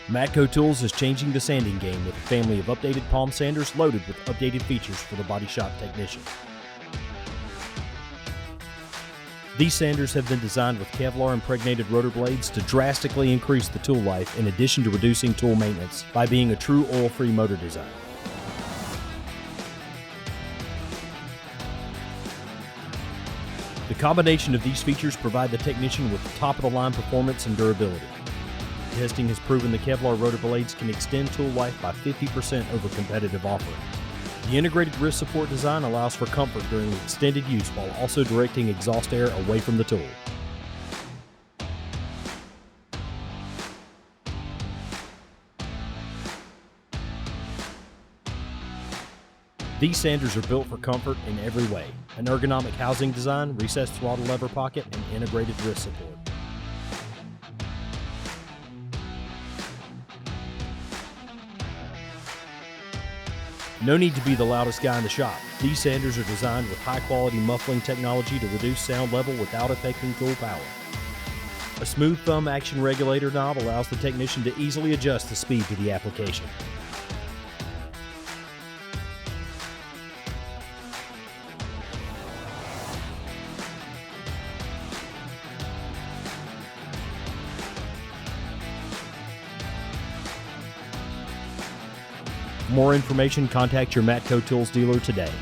Matco Tools is changing the sanding game with a family of updated palm sanders loaded with updated features for the body shop technician. These sanders have been designed with Kevlar impregnated rotor blades to drastically increase the tool life in addition to reducing tool maintenance by being a true oil-free motor design. The combination of these features provide the technician with top-of-the-line performance and durability. Testing has proven the Kevlar rotor blades can extend tool life by 50% over competitive offerings. The integrated wrist support design allows for comfort during extended use while also directing exhaust air away from the tool. These sanders are built for comfort in every way: an ergonomic housing design, recessed throttle lever pocket, and integrated wrist support. No need to be the loudest guy in the shop. These sanders are designed with high-quality muffling technology to reduce sound level without affecting tool power. A smooth thumb action regulator knob allows the technician to easily adjust the speed to the application. For more information, contact your Matco Tools dealer today.